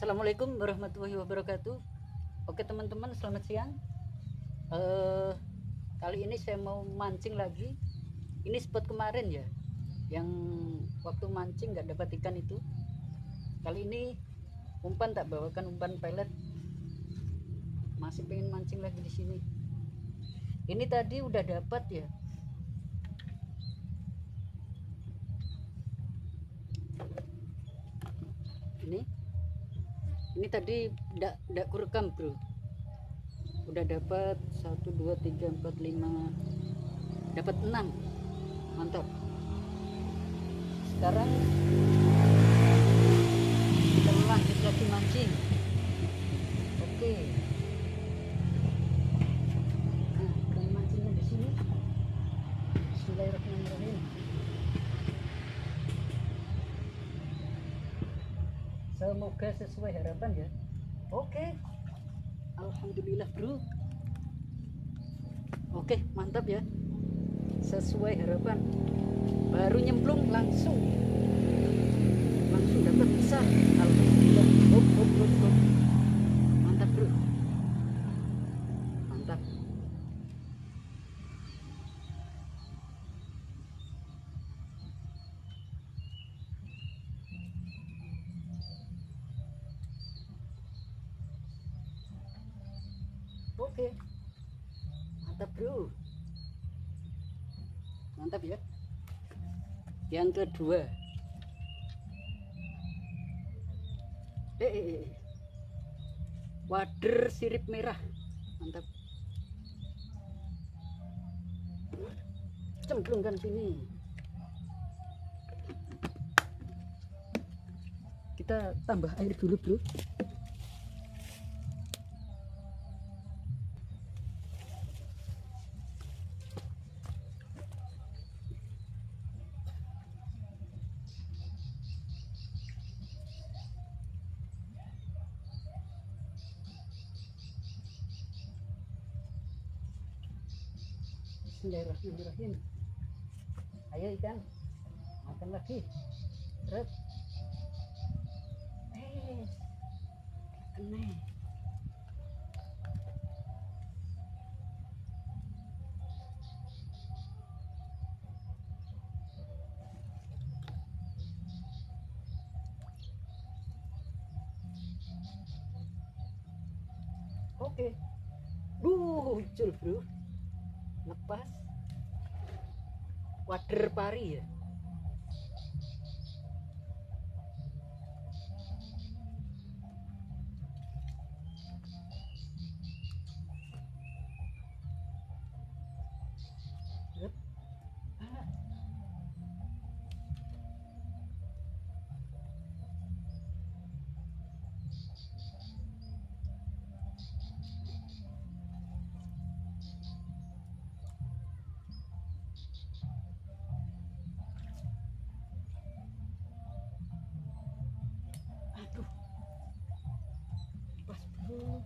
Assalamualaikum warahmatullahi wabarakatuh. Oke teman-teman, selamat siang. Kali ini saya mau mancing lagi. Ini spot kemarin ya, yang waktu mancing nggak dapat ikan itu. Kali ini umpan tak bawakan umpan pelet. Masih pengen mancing lagi di sini. Ini tadi udah dapat ya. Ini tadi enggak kurekam bro. Udah dapat 1 2 3 4 5, dapat 6. Mantap. Sekarang kita lanjut lagi mancing. Oke. Nah, kita mancingnya di sini. Bismillahirrahmanirrahim. Semoga sesuai harapan ya. Oke. Alhamdulillah bro. Oke, mantap ya. Sesuai harapan. Baru nyemplung langsung dapat besar. Alhamdulillah. Hop. Mantap bro. Mantap. Oke, mantap bro, mantap ya. Yang kedua, wader sirip merah, mantap. Cemplungkan sini. Kita tambah air dulu bro. Bismillahirrahmanirrahim. Ayo ikan, makan lagi. Terus, kena. Oke, muncul bro. Lepas wader pari ya. Aduh, pas bro.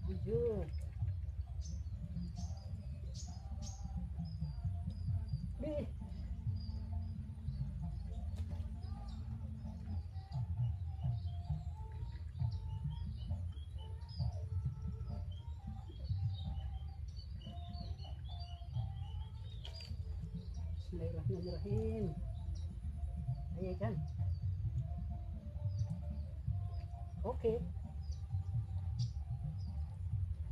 Lanjut. Nih. Bismillahirrahmanirrahim. Ayo kan. Oke.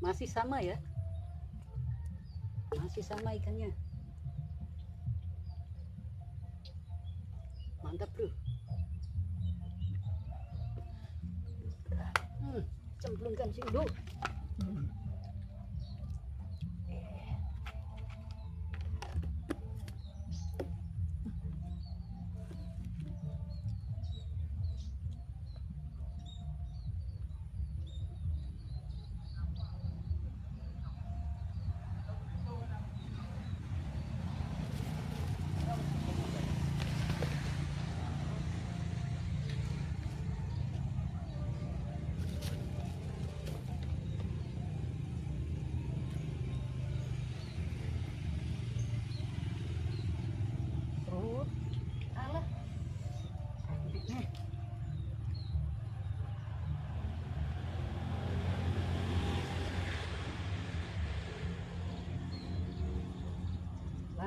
Masih sama ya. Masih sama ikannya. Mantap bro. Cemplungkan sini bro.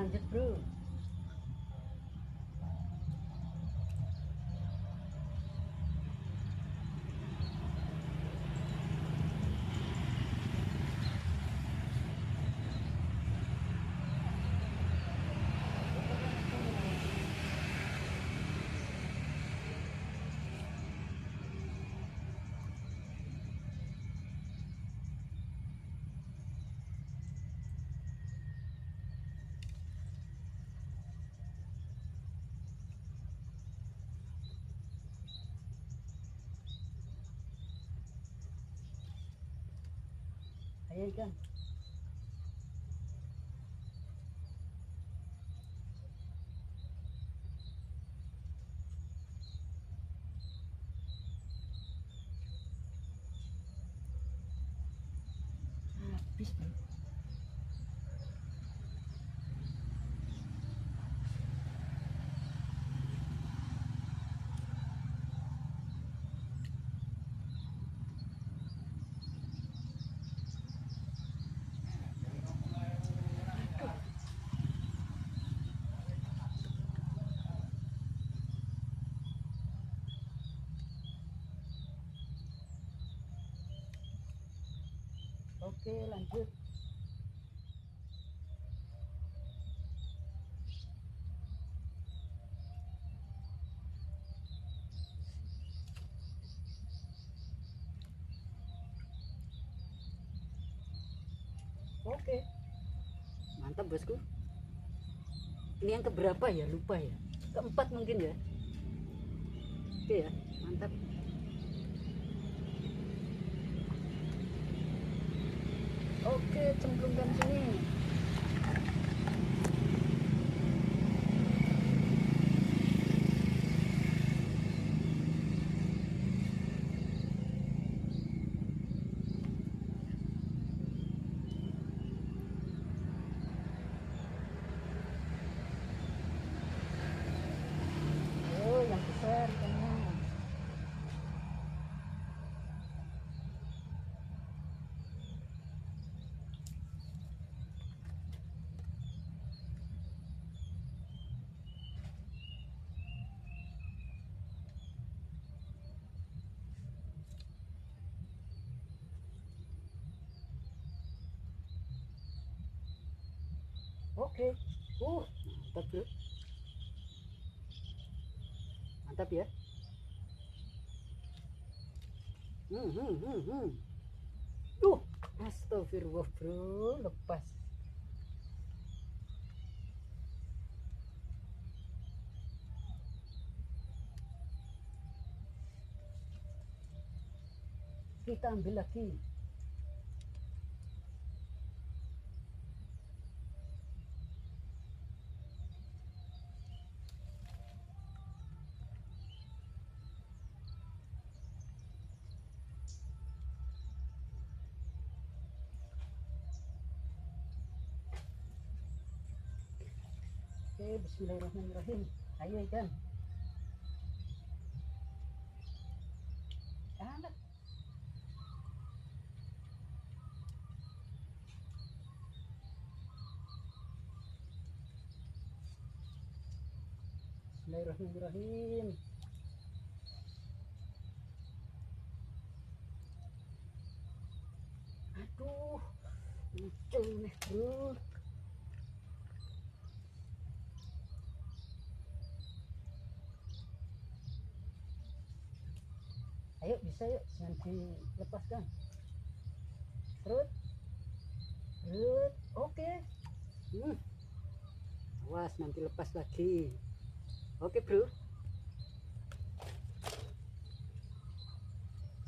lanjut bro. Ayo ikan. Habis bro. Oke lanjut. Oke, mantap bosku. Ini yang keberapa ya, lupa ya, keempat mungkin ya. Oke ya, mantap. Oke, cemplungkan sini. Oh, yang besar ikannya. Oke, mantap bro, mantap ya. Astagfirullah bro, lepas. Kita ambil lagi. Oke, bismillahirrahmanirrahim. Ayo ikan. Anak. Bismillahirrahmanirrahim. Aduh, lucu nih bro. Ayo bisa yuk, jangan dilepaskan. Terus, oke. Awas nanti lepas lagi. Oke bro,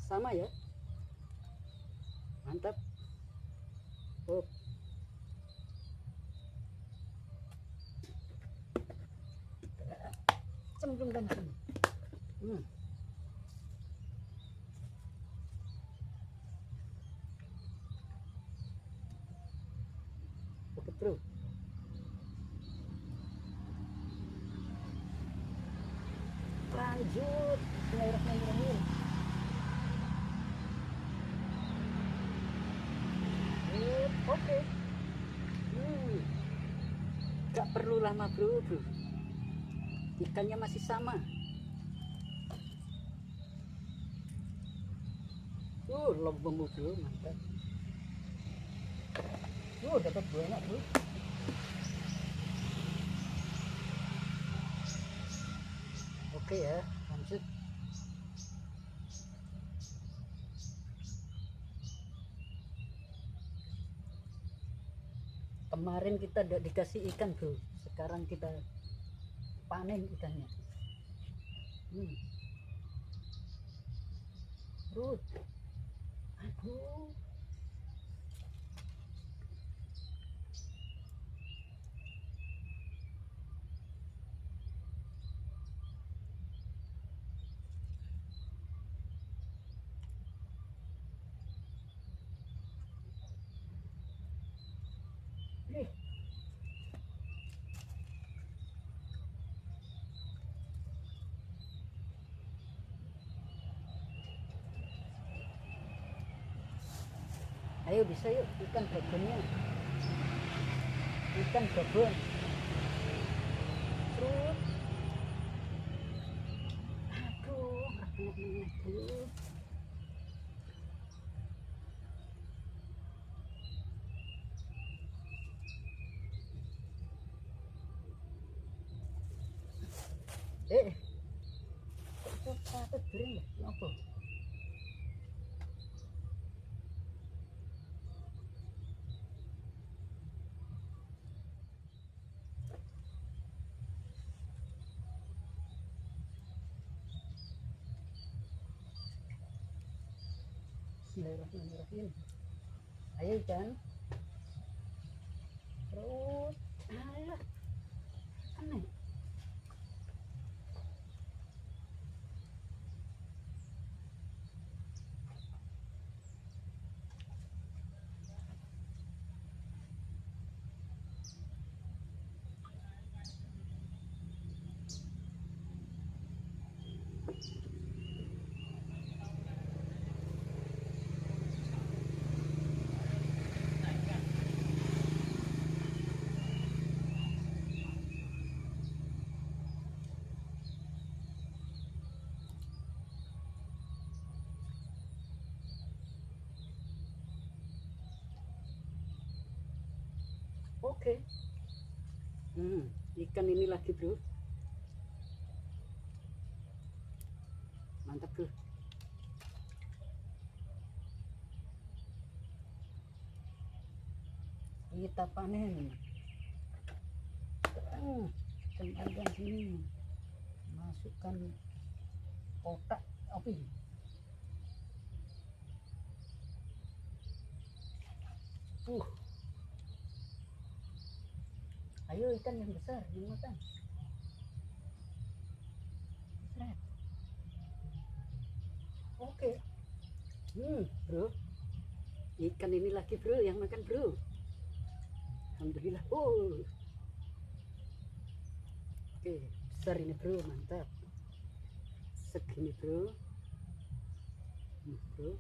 sama ya, mantap. Oh, cemplungkan sini. Oke bro, lanjut. Bismillahirrahmanirrahim. Oke. Gak perlu lama bro, ikannya masih sama. Lembung bro, mantap. Dapat banyak bro. Oke ya, lanjut. Kemarin kita tidak dikasih ikan bro, sekarang kita panen ikannya. Bro, aduh. Ayo bisa yuk, ikan babonnya. Ikan babon. Terus. Aduh, aduh. Kok patut bering ya? Kenapa? Bismillahirrahmanirrahim. Ayo ikan. Terus. Alah. Aneh. Oke. Ikan ini lagi bro. Mantap bro. Kita panen. Kembalikan sini. Masukkan kotak api. Ayo ikan yang besar, yang makan. Oke. Bro. Ikan ini lagi bro, yang makan bro. Alhamdulillah. Oke, besar ini bro, mantap. Segini bro. Bro.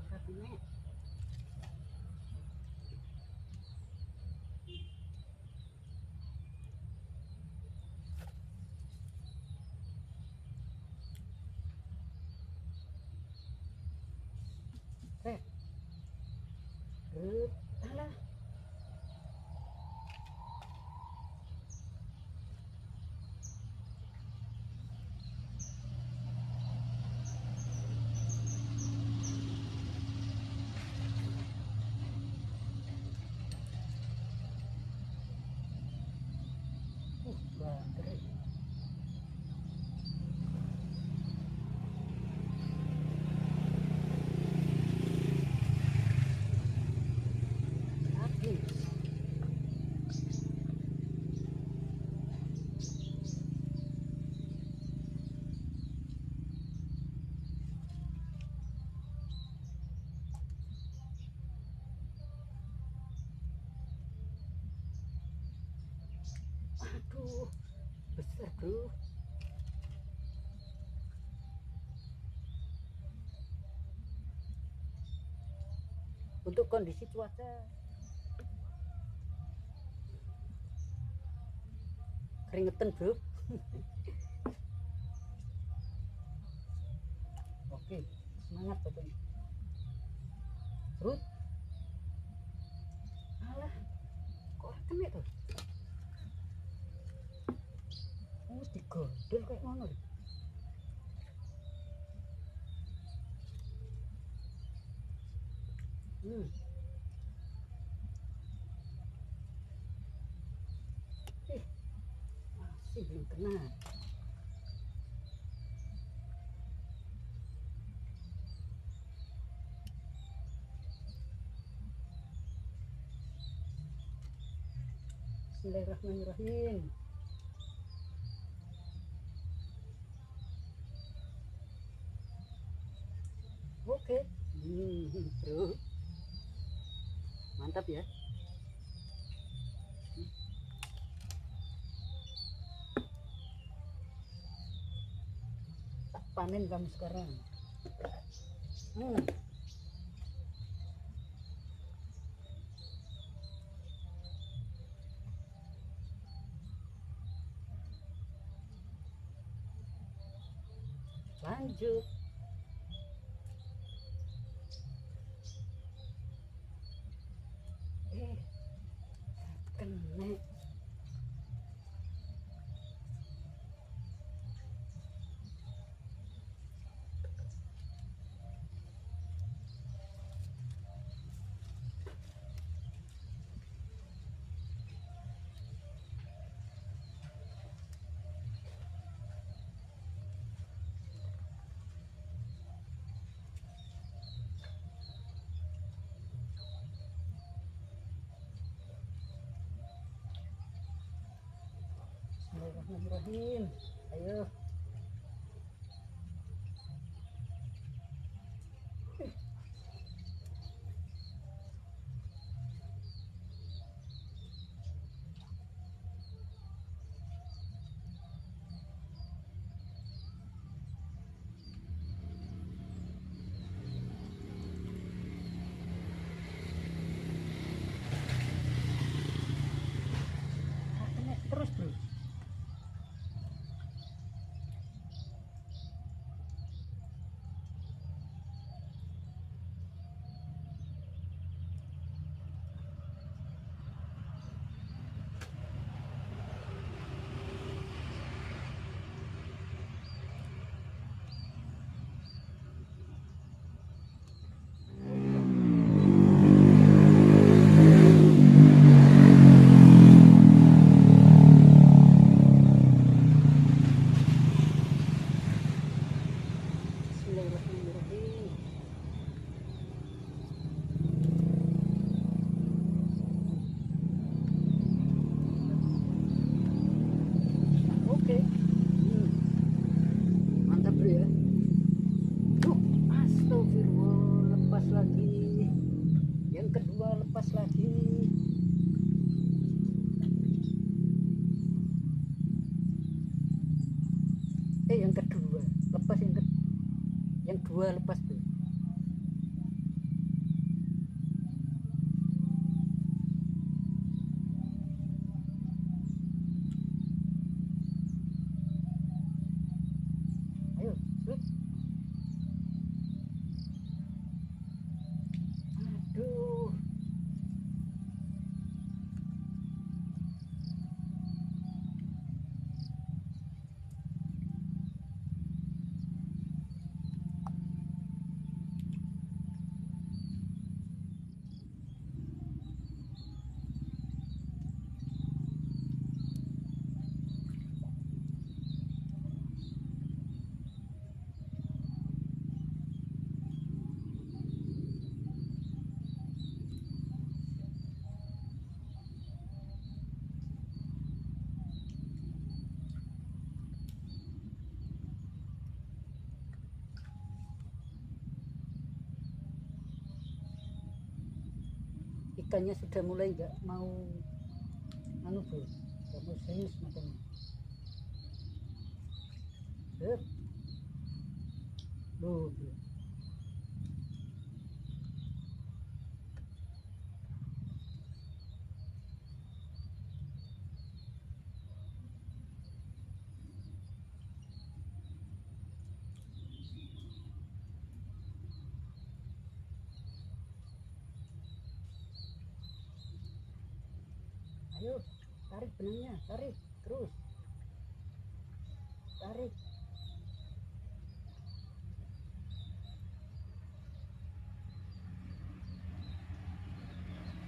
Katanya. Alah. Baterai. Habis. bro. Untuk kondisi cuaca keringetan bro. Oke, semangat pokoknya. Terus alah kok kena tuh, harus digondol kayak ngono. Masih belum kena. Bismillahirrahmanirrahim. Oke, bro, mantap ya. Tak panen kamu sekarang. Lanjut. Kena. Bismillahirrahmanirrahim. Ayo. Kena terus bro. Bismillahirrahmanirrahim. Oke. Mantap bro ya. Astagfirullah, lepas lagi. Yang kedua lepas lagi. Yang kedua lepas, yang dua lepas bro. Ayo terus. Aduh, ikannya sudah mulai nggak mau anu bro, nggak mau serius makanya. Hup. Duh, bro. Ayo, tarik benangnya, tarik terus, tarik.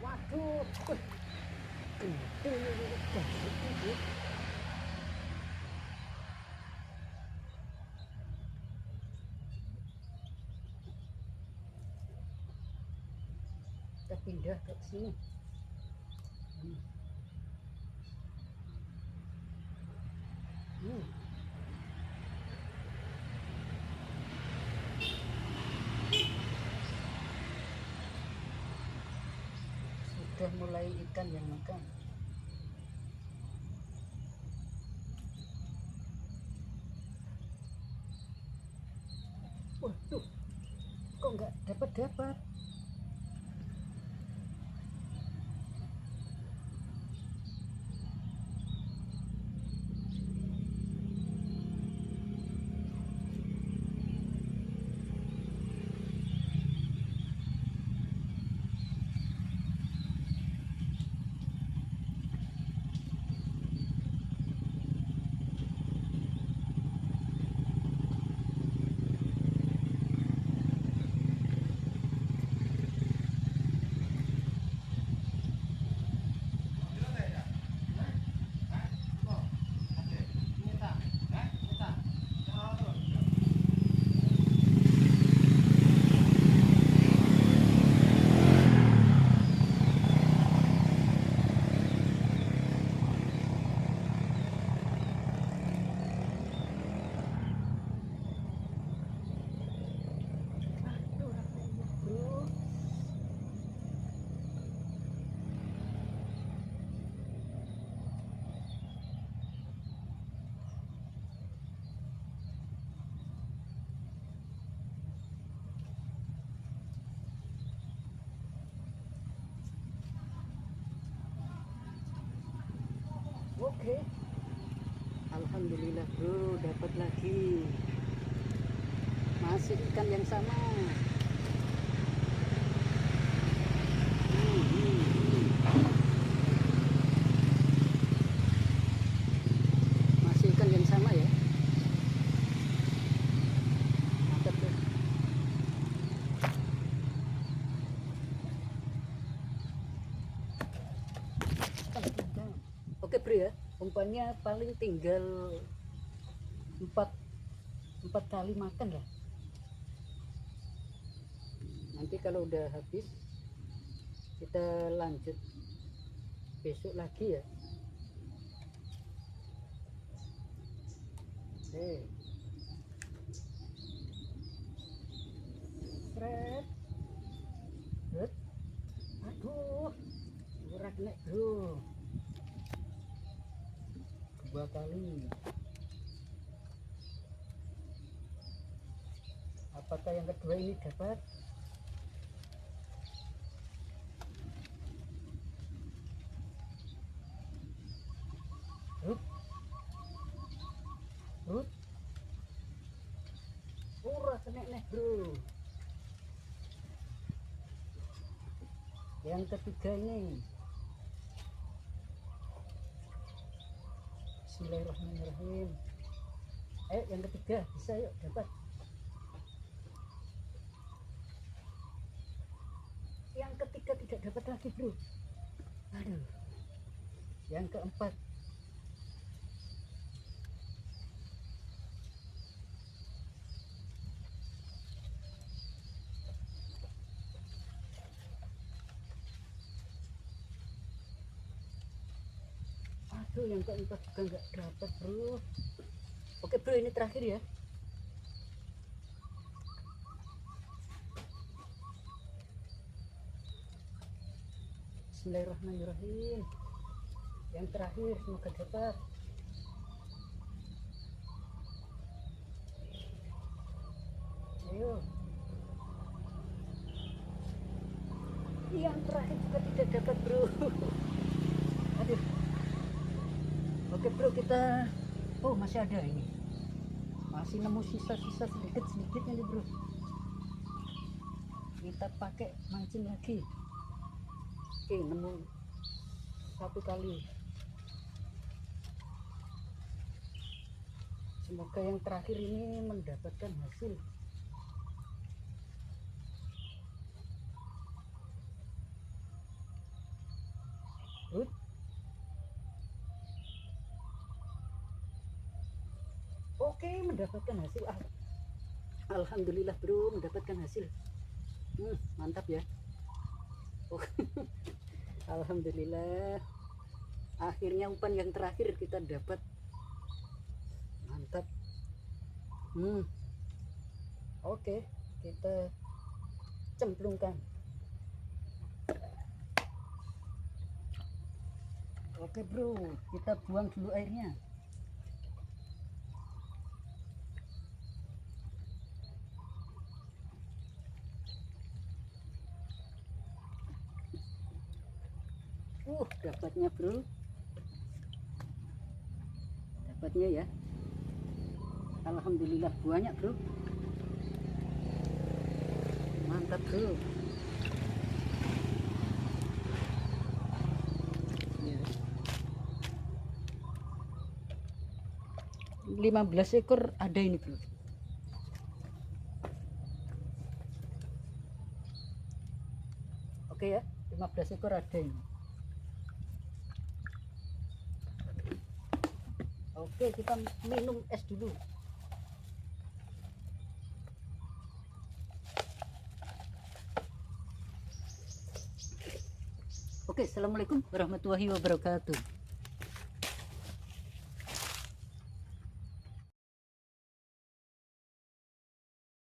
Waduh, kita pindah ke sini. Hmm. Sudah mulai ikan yang makan. Waduh, kok nggak dapat. Oke, alhamdulillah bro, dapat lagi. Masih ikan yang sama. Masih ikan yang sama ya. Mantap bro. Oke bro ya, umpannya paling tinggal 4 kali makan lah. Nanti kalau udah habis kita lanjut besok lagi ya. Seret. Aduh, urat nek bro. 2 kali. Apakah yang kedua ini dapat? Urat nek bro. Yang ketiga ini. Bismillahirrahmanirrahim. Ayo yang ketiga, bisa yuk dapat. Yang ketiga tidak dapat lagi bro. Aduh. Yang keempat. Aduh, yang keempat juga nggak dapat bro. Oke bro, ini terakhir ya. Bismillahirrahmanirrahim. Yang terakhir, semoga dapat. ayo. Yang terakhir juga tidak dapat, bro. Aduh. Oke bro, kita masih ada ini, masih nemu sisa-sisa sedikit ini bro. Kita pakai mancing lagi. Oke, nemu satu kali. Semoga yang terakhir ini mendapatkan hasil. Oke, mendapatkan hasil. Alhamdulillah bro, mendapatkan hasil. Mantap ya. Alhamdulillah, akhirnya umpan yang terakhir kita dapat. Mantap. Oke, kita cemplungkan. Oke bro, kita buang dulu airnya. Dapatnya bro, dapatnya ya. Alhamdulillah banyak bro. Mantap bro. Ya. 15 ekor ada ini bro. Oke ya, 15 ekor ada ini. Oke, kita minum es dulu. Oke, assalamualaikum warahmatullahi wabarakatuh.